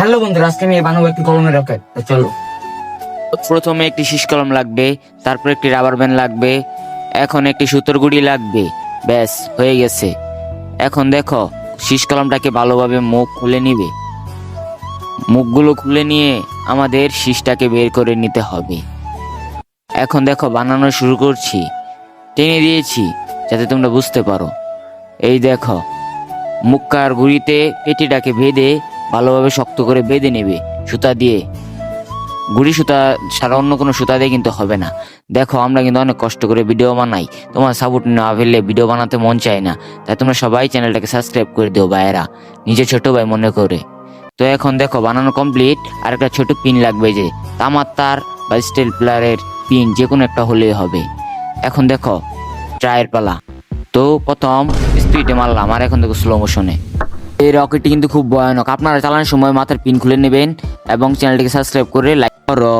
Hello বন্ধুরা, আজকে আমি বানাবো একটি কলমের রকেট। তো চলো। প্রথমে একটি শীষ কলম লাগবে, তারপর একটি রাবার ব্যান্ড লাগবে, এখন একটি সুতোর গুঁড়ি লাগবে। ব্যাস হয়ে গেছে। এখন দেখো, শীষ কলমটাকে ভালোভাবে মুখ খুলে নিবে। মুখগুলো খুলে নিয়ে আমাদের শীষটাকে বের করে নিতে হবে। এখন দেখো, বানানো শুরু করছি। টেনে দিয়েছি যাতে তোমরা বুঝতে পারো। এই দেখো, মুক্কার গুঁড়িতে পেটিটাকে বেঁধে ভালোভাবে শক্ত করে বেঁধে নেবে সুতা দিয়ে। গুড়ি সুতা ছাড়া অন্য কোনো সুতা দিয়ে কিন্তু হবে না। দেখো, আমরা কিন্তু অনেক কষ্ট করে ভিডিও বানাই, তোমার সাপোর্ট না পেলে ভিডিও বানাতে মন চায় না। তাই তোমরা সবাই চ্যানেলটাকে সাবস্ক্রাইব করে দিও ভাইয়েরা, নিজের ছোট ভাই মনে করে। তো এখন দেখো, বানানো কমপ্লিট। আর একটা ছোট পিন লাগবে, যে তামার তার বা স্টিল প্লারের পিন, যে কোনো একটা হলেই হবে। এখন দেখো, ট্রায়ের পালা। তো প্রথম স্পিডে মারলাম, আর এখন দেখো স্লো মোশনে। এই রকেটটি কিন্তু খুব ভয়ানক। আপনারা চালানোর সময় মাথার পিন খুলে নেবেন এবং চ্যানেলটিকে সাবস্ক্রাইব করে লাইক করো।